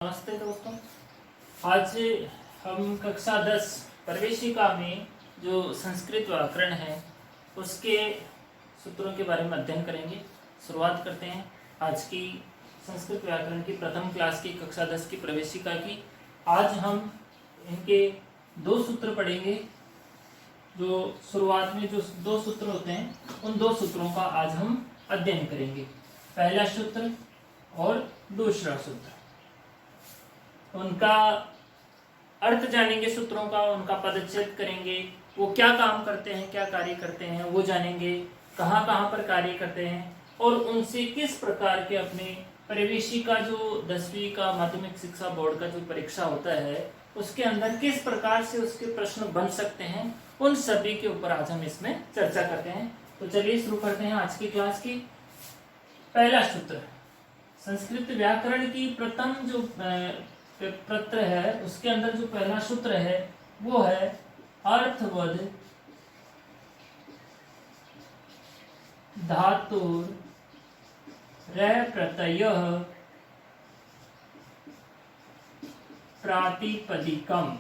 नमस्ते दोस्तों। आज हम कक्षा 10 प्रवेशिका में जो संस्कृत व्याकरण है उसके सूत्रों के बारे में अध्ययन करेंगे। शुरुआत करते हैं आज की संस्कृत व्याकरण की प्रथम क्लास की कक्षा 10 की प्रवेशिका की। आज हम इनके दो सूत्र पढ़ेंगे। जो शुरुआत में जो दो सूत्र होते हैं उन दो सूत्रों का आज हम अध्ययन करेंगे। पहला सूत्र और दूसरा सूत्र, उनका अर्थ जानेंगे सूत्रों का, उनका पदच्छेद करेंगे, वो क्या काम करते हैं, क्या कार्य करते हैं वो जानेंगे, कहाँ कहाँ पर कार्य करते हैं और उनसे किस प्रकार के अपने प्रवेशिका जो 10वीं का माध्यमिक शिक्षा बोर्ड का जो परीक्षा होता है उसके अंदर किस प्रकार से उसके प्रश्न बन सकते हैं, उन सभी के ऊपर आज हम इसमें चर्चा करते हैं। तो चलिए शुरू करते हैं आज की क्लास की। पहला सूत्र, संस्कृत व्याकरण की प्रथम जो पत्र है उसके अंदर जो पहला सूत्र है वो है अर्थवद धातुर रह प्रत्यय प्रातिपदिकम।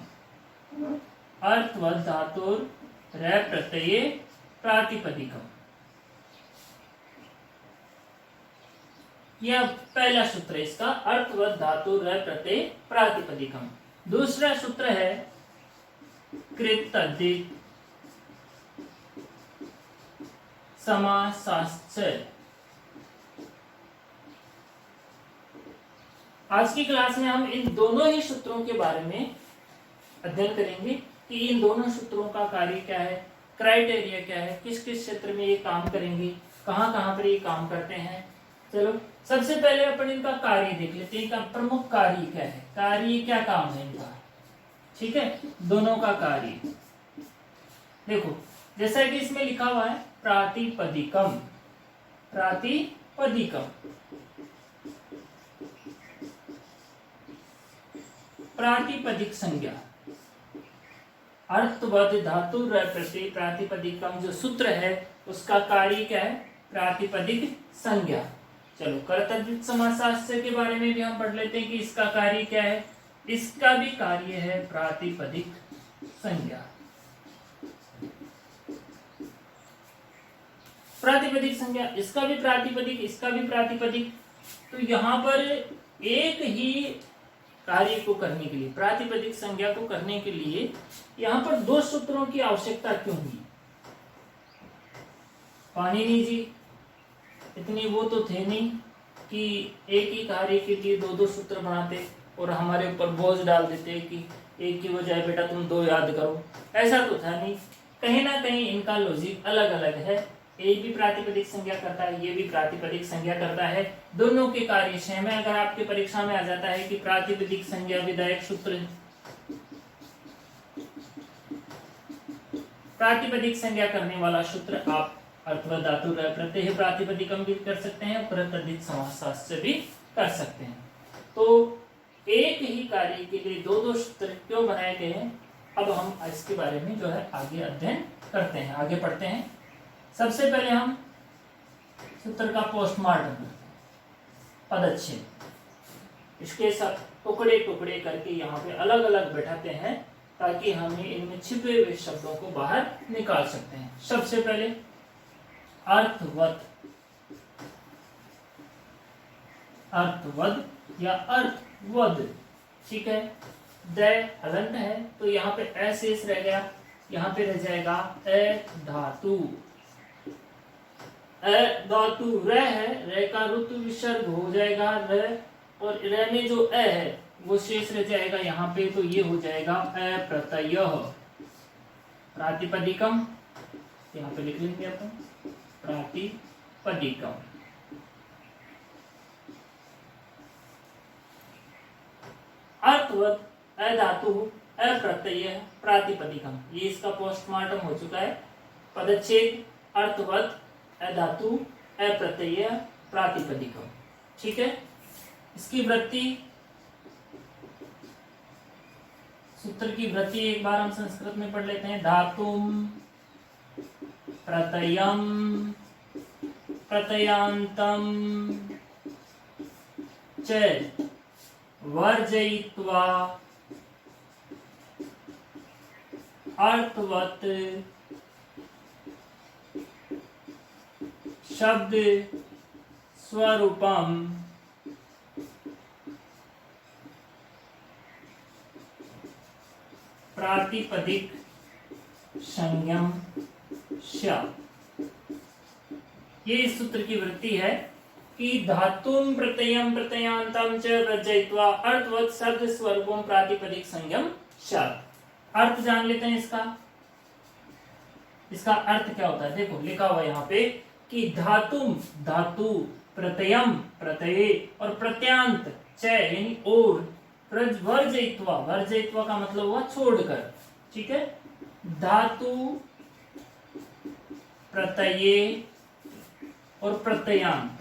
अर्थवद धातुर रह प्रत्यय प्रातिपदिकम, यह पहला सूत्र है इसका, अर्थवद धातु रह प्रत्यय प्रातिपदिकम। दूसरा सूत्र है कृतधित समासाश्च। आज की क्लास में हम इन दोनों ही सूत्रों के बारे में अध्ययन करेंगे कि इन दोनों सूत्रों का कार्य क्या है, क्राइटेरिया क्या है, किस किस क्षेत्र में ये काम करेंगे, कहाँ कहाँ पर ये काम करते हैं। चलो सबसे पहले अपन इनका कार्य देख लेते हैं। इनका प्रमुख कार्य क्या है, कार्य क्या काम है इनका, ठीक है, दोनों का कार्य देखो। जैसा कि इसमें लिखा हुआ है प्रातिपदिकम, प्रातिपदिकम, प्रातिपदिक संज्ञा। अर्थवद धातु रह प्रत्यय प्रातिपदिकम जो सूत्र है उसका कार्य क्या है, प्रातिपदिक संज्ञा। चलो कर्तव्य समासाश्च के बारे में भी हम पढ़ लेते हैं कि इसका कार्य क्या है। इसका भी कार्य है प्रातिपदिक संज्ञा। प्रातिपदिक संज्ञा, इसका भी प्रातिपदिक, इसका भी प्रातिपदिक। तो यहाँ पर एक ही कार्य को करने के लिए, प्रातिपदिक संज्ञा को करने के लिए यहाँ पर दो सूत्रों की आवश्यकता क्यों हुई। पाणिनि जी इतनी वो तो थे नहीं कि एक ही कार्य के लिए दो दो सूत्र बनाते और हमारे ऊपर बोझ डाल देते कि एक की बजाय बेटा तुम दो याद करो, ऐसा तो था नहीं। कहीं ना कहीं इनका लॉजिक अलग अलग है। ये भी प्रातिपदिक संज्ञा करता है, ये भी प्रातिपदिक संज्ञा करता है, दोनों के कार्य सेम है। अगर आपके परीक्षा में आ जाता है कि प्रातिपदिक संज्ञा विधायक सूत्र, प्रातिपदिक संज्ञा करने वाला सूत्र आप अर्थवद धातु रह प्रत्यय प्रातिपदिकम भी कर सकते हैं, कृतधित समासाश्च भी कर सकते हैं। तो एक ही कार्य के लिए दो दो सूत्र क्यों बनाए गए हैं, अब हम इसके बारे में जो है आगे अध्ययन करते हैं, आगे पढ़ते हैं। सबसे पहले हम सूत्र का पोस्टमार्टम करते हैं, पदच्छेद। इसके साथ टुकड़े टुकड़े करके यहाँ पे अलग अलग बैठाते हैं ताकि हमें इनमें छिपे हुए शब्दों को बाहर निकाल सकते हैं। सबसे पहले अर्थवद, अर्थवद या अर्थवद, ठीक है। द हलंत है तो यहाँ पे ए शेष रह गया, यहाँ पे रह जाएगा ए धातु। ए धातु र है, र का ऋतु विसर्ग हो जाएगा र, और र में जो ए है वो शेष रह जाएगा यहाँ पे, तो ये हो जाएगा ए प्रत्यय प्रातिपदिकम। यहाँ पे लिख लेंगे अपन प्रातिपदिकम। अर्थवद अ धातु अ प्रत्यय प्रातिपदिकम, ये इसका पोस्टमार्टम हो चुका है। पदच्छेद अर्थवद अ धातु अ प्रत्यय प्रातिपदिकम, ठीक है। इसकी वृत्ति, सूत्र की वृत्ति एक बार हम संस्कृत में पढ़ लेते हैं। धातुम प्रत्ययम प्रत्ययांतम च वर्जयित्वा अर्थवत् शब्द स्वरूपम प्रातिपदिक संज्ञम श। ये इस सूत्र की वृत्ति है कि धातुम प्रत्ययम प्रत्ययांतम च वर्जयित्वा अर्थवत् शब्द स्वरूपम प्रातिपदिक संज्ञम श। अर्थ जान लेते हैं इसका। इसका अर्थ क्या होता है? देखो लिखा हुआ यहाँ पे कि धातुम धातु, प्रत्ययम प्रत्यय और प्रत्यांत च यानी और, वर्जयित्वा वर्जयित्वा का मतलब हुआ छोड़कर। ठीक है, धातु प्रत्यय और प्रत्ययांत।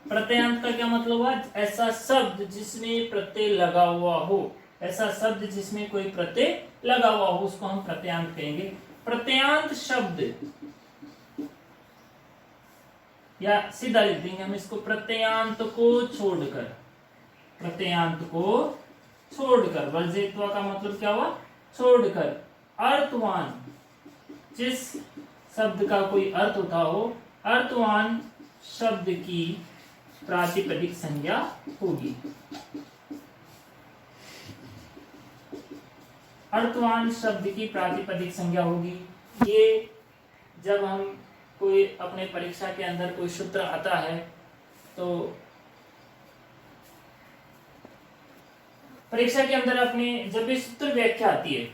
प्रत्ययांत का क्या मतलब हुआ? ऐसा शब्द जिसमें प्रत्यय लगा हुआ हो, ऐसा शब्द जिसमें कोई प्रत्यय लगा हुआ हो उसको हम प्रत्ययांत कहेंगे। प्रत्ययांत शब्द या सीधा लिख देंगे हम इसको, प्रत्ययांत को छोड़कर, प्रत्ययांत को छोड़कर। वर्जयित्वा का मतलब क्या हुआ? छोड़कर। अर्थवान, जिस शब्द का कोई अर्थ होता हो, अर्थवान शब्द की प्रातिपदिक संज्ञा होगी। अर्थवान शब्द की प्रातिपदिक संज्ञा होगी। ये जब हम कोई अपने परीक्षा के अंदर कोई सूत्र आता है तो परीक्षा के अंदर अपने जब भी सूत्र व्याख्या आती है,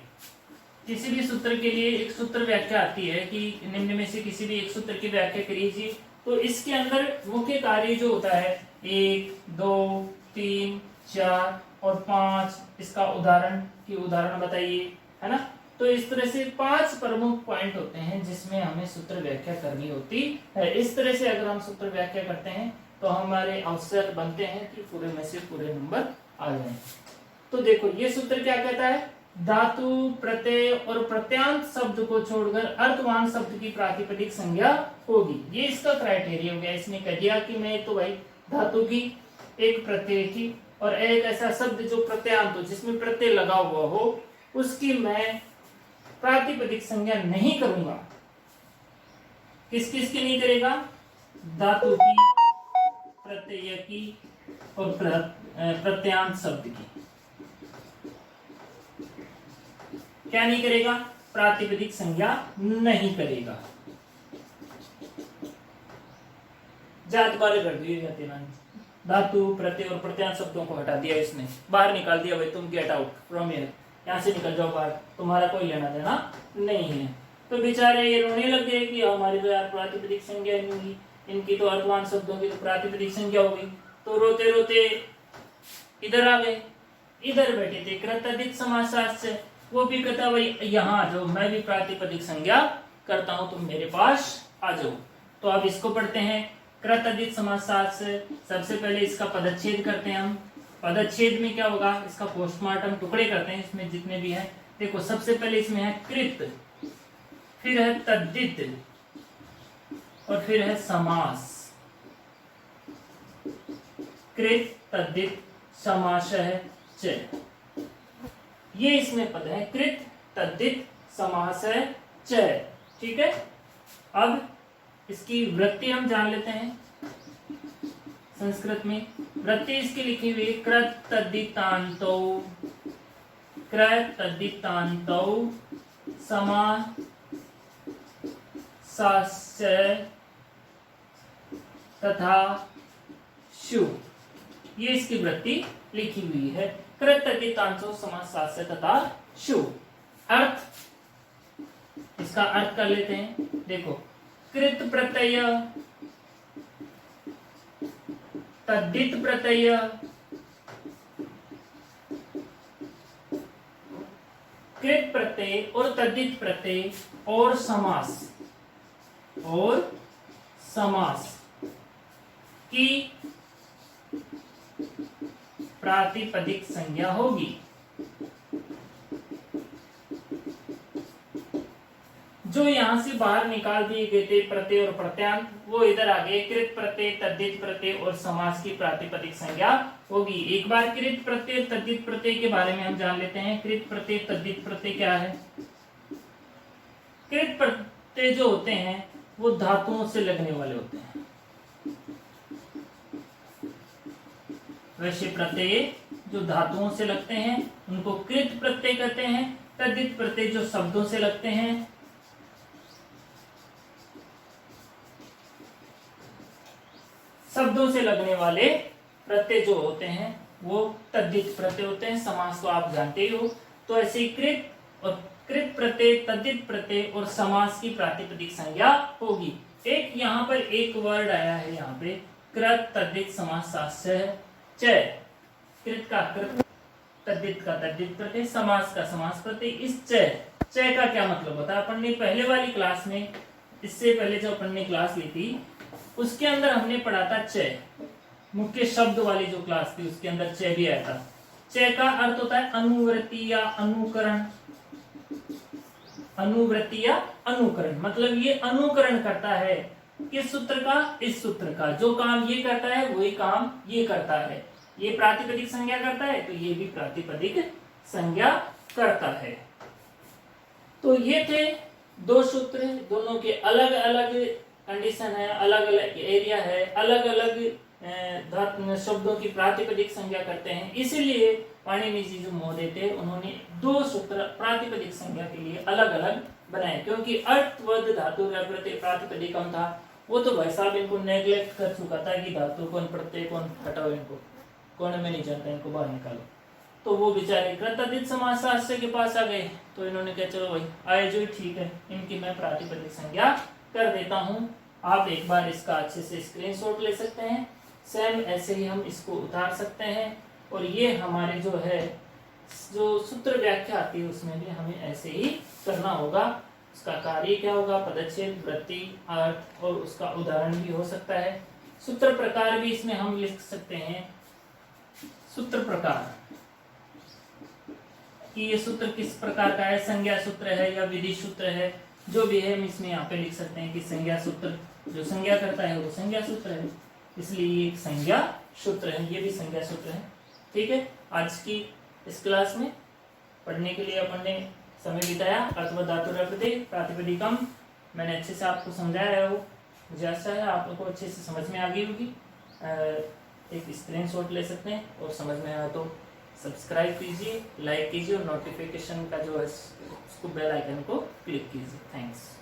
किसी भी सूत्र के लिए एक सूत्र व्याख्या आती है कि निम्न में से किसी भी एक सूत्र की व्याख्या करिए, तो इसके अंदर मुख्य कार्य जो होता है 1, 2, 3, 4 और 5, इसका उदाहरण बताइए, है ना। तो इस तरह से 5 प्रमुख पॉइंट होते हैं जिसमें हमें सूत्र व्याख्या करनी होती है। इस तरह से अगर हम सूत्र व्याख्या करते हैं तो हमारे अवसर बनते हैं कि पूरे में से पूरे नंबर आ जाए। तो देखो ये सूत्र क्या कहता है? धातु प्रत्यय और प्रत्यांत शब्द को छोड़कर अर्थवान शब्द की प्रातिपदिक संज्ञा होगी। ये इसका क्राइटेरिया हो गया। इसने कह दिया कि मैं तो भाई धातु की, एक प्रत्यय की और एक ऐसा शब्द जो प्रत्यांत हो, जिसमें प्रत्यय लगा हुआ हो, उसकी मैं प्रातिपदिक संज्ञा नहीं करूंगा। किस किस की नहीं करेगा? धातु की, प्रत्यय की और प्रत्यांत शब्द की। क्या नहीं करेगा? प्रातिपदिक संज्ञा नहीं करेगा। जात बारे कर दिए जाते हैं। धातु प्रत्यय और प्रत्यांत शब्दों को हटा दिया, इसने बाहर निकाल दिया। भाई तुम गेट आउट फ्रॉम हियर, यहाँ से निकल जाओ बाहर, तुम्हारा कोई लेना देना नहीं है। तो बेचारे ये रोने लग गए कि हमारी तो यार प्रातिपदिक संज्ञा नहीं हुई, इनकी तो अर्थवान शब्दों की तो प्रातिपदिक संज्ञा हो गई। तो रोते रोते इधर आ गए, इधर बैठे थे कृतधिक समासशास्त्र से। वो भी कहता भाई यहाँ आ जाओ, मैं भी प्रातिपदिक संज्ञा करता हूँ, तुम मेरे पास आ जाओ। तो अब इसको पढ़ते हैं, कृतधिक समासशास्त्र। सबसे पहले इसका पदच्छेद करते हैं हम। पदच्छेद में क्या होगा? इसका पोस्टमार्टम टुकड़े करते हैं, इसमें जितने भी हैं। देखो सबसे पहले इसमें है कृत, फिर है तद्धित और फिर है समास। कृत तद्धित समासः च, ये इसमें पद है, कृत तद्धित समासः च। ठीक है, अब इसकी वृत्ति हम जान लेते हैं। संस्कृत में वृत्ति इसकी लिखी हुई, कृत तद्धितान्तो, कृत तद्धितान्तो समासस्य तथा शु। ये इसकी वृत्ति लिखी हुई है, कृत तद्धितान्तो समासस्य तथा शु। अर्थ, इसका अर्थ कर लेते हैं। देखो कृत प्रत्यय, तद्धित प्रत्यय, कृत प्रत्यय और तद्धित प्रत्यय और समास की प्रातिपदिक संज्ञा होगी। जो यहां से बाहर निकाल दिए गए थे प्रत्यय और प्रत्यांत, वो इधर आगे कृत प्रत्यय, तद्धित प्रत्यय और समास की प्रातिपदिक संज्ञा होगी। एक बार कृत प्रत्यय, तद्धित प्रत्यय के बारे में हम जान लेते हैं। कृत प्रत्यय, तद्धित प्रत्यय क्या है? कृत प्रत्यय जो होते हैं वो धातुओं से लगने वाले होते हैं। वैसे प्रत्यय जो धातुओं से लगते हैं उनको कृत प्रत्यय कहते हैं। तद्धित प्रत्यय जो शब्दों से लगते हैं, शब्दों से लगने वाले प्रत्यय जो होते हैं वो तद्धित प्रत्यय होते हैं। समास तो आप जानते ही हो। तो ऐसे कृत और कृत प्रत्यय, तद्धित प्रत्यय और समास की प्रातिपदिक संज्ञा होगी। एक यहाँ पर एक वर्ड आया है, यहाँ पे कृत, तद्धित, समास सास्य है। च, कृत का कृत, तद्धित का तद्धित प्रत्यय, समास का समास प्रत्यय। इस च का क्या मतलब होता है? अपन ने पहले वाली क्लास में, इससे पहले जो अपन ने क्लास ली थी उसके अंदर हमने पढ़ा था च, मुख्य शब्द वाली जो क्लास थी उसके अंदर च भी आया था। च का अर्थ होता है अनुवृत्ति या अनुकरण। अनुवृत्ति या अनुकरण मतलब ये अनुकरण करता है किस सूत्र का? इस सूत्र का। जो काम ये करता है वही काम ये करता है। ये प्रातिपदिक संज्ञा करता है तो ये भी प्रातिपदिक संज्ञा करता है। तो ये थे दो सूत्र, दोनों के अलग अलग कंडीशन है, अलग अलग एरिया है, अलग अलग शब्दों की प्रातिपदिक संज्ञा करते हैं। इसीलिए पाणिनि जी जो महोदय थे उन्होंने दो सूत्र प्रातिपदिक संज्ञा के लिए अलग अलग बनाए, क्योंकि अर्थवद धातु का प्रत्यय प्रातिपदिकम था। वो तो भाई साहब इनको नेग्लेक्ट कर चुका था कि धातु कौन प्रत्यय कौन हटाओ, इनको कौन में नहीं जानता, इनको बाहर निकालो। तो वो बेचारे कृतधित समास शास्त्र के पास आ गए। तो इन्होंने कहा चलो भाई आए जो ठीक है, इनकी मैं प्रातिपदिक संज्ञा कर देता हूँ। आप एक बार इसका अच्छे से स्क्रीनशॉट ले सकते हैं। सेम ऐसे ही हम इसको उतार सकते हैं। और ये हमारे जो है जो सूत्र व्याख्या आती है उसमें भी हमें ऐसे ही करना होगा। उसका कार्य क्या होगा? पदच्छेद, वृत्ति, अर्थ और उसका उदाहरण भी हो सकता है। सूत्र प्रकार भी इसमें हम लिख सकते हैं। सूत्र प्रकार कि ये सूत्र किस प्रकार का है, संज्ञा सूत्र है या विधि सूत्र है, जो भी है हम इसमें यहाँ पे लिख सकते हैं कि संज्ञा सूत्र, जो संज्ञा करता है वो संज्ञा सूत्र है, इसलिए ये एक संज्ञा सूत्र है, ये भी संज्ञा सूत्र है। ठीक है, आज की इस क्लास में पढ़ने के लिए अपन ने समय बिताया। अर्थवद धातु प्रत्यय प्रातिपदिकम मैंने अच्छे से आपको समझाया हो। मुझे आशा है आप लोगों को अच्छे से समझ में आ गई होगी। एक स्क्रीनशॉट ले सकते हैं और समझ में आया तो सब्सक्राइब कीजिए, लाइक कीजिए और नोटिफिकेशन का जो है उसको बेल आइकन को क्लिक कीजिए। थैंक्स।